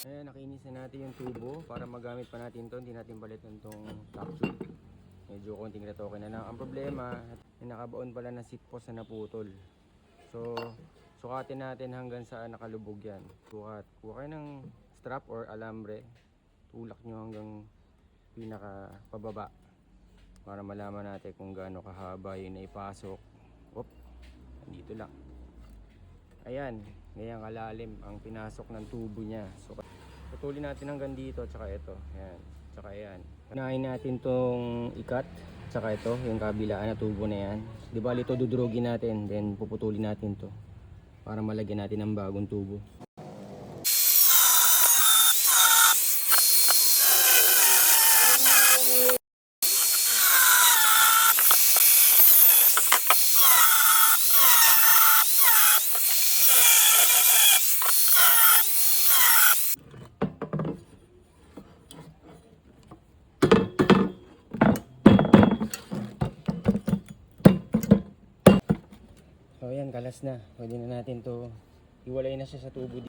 Ayan, nakinis na natin yung tubo para magamit pa natin to. Hindi natin balitan tong top tube. Medyo konting retoke na lang. Ang problema, nakabaon pala na seat post na naputol. So, sukatin natin hanggang saan nakalubog yan. Sukat. Kuha kayo ng strap or alambre. Tulak nyo hanggang pinaka pababa para malaman natin kung gaano kahaba yung naipasok. Oop, dito lang. Ayan, ganyan kalalim ang pinasok ng tubo niya. So, putulin natin hanggang dito, tsaka ito. Ayan, tsaka ayan. Unahin natin tong ikat, tsaka ito, yung kabilaan na tubo na yan. Di ba ito dudurugin natin, then puputulin natin to para malagyan natin ng bagong tubo. So ayan, kalas na. Pwede na natin to iwalay na siya sa tubo.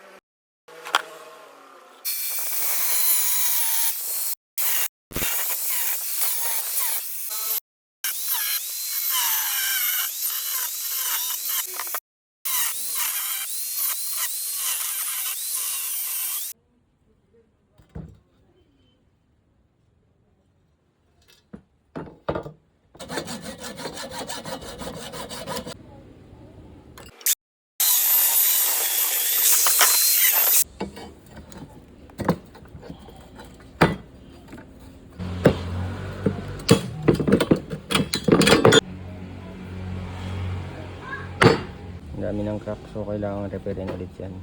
Ang dami ng crack, so kailangan repairin ulit yan.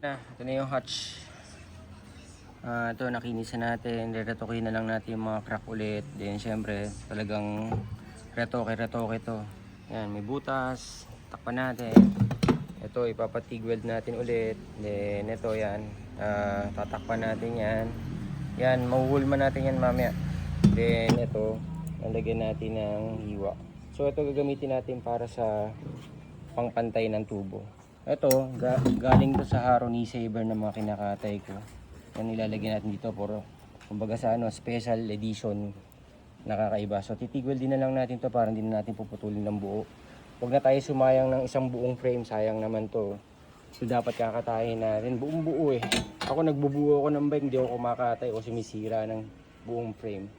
Ito na yung hatch. Ito nakinis na natin, retoke na lang natin yung mga crack ulit. Then syempre talagang retoke to. Yan, may butas, takpan natin. Ito ipapatig weld natin ulit. Then ito yan, tatakpan natin yan. Yan, mahuhulma natin yan mamaya. Then ito, nalagyan natin ng hiwa. So ito gagamitin natin para sa pangpantay ng tubo. Ito, galing to sa Haro knee saver na mga kinakatay ko. Yan ilalagay natin dito for kumbaga sa special edition, nakakaiba. So titigwel din na lang natin to para hindi na natin puputulin ng buo. Huwag na tayo sumayang ng isang buong frame, sayang naman to. So dapat kakatahin natin buong buo Ako nagbubuo ako ng bike, hindi ako kumakatay o sumisira ng buong frame.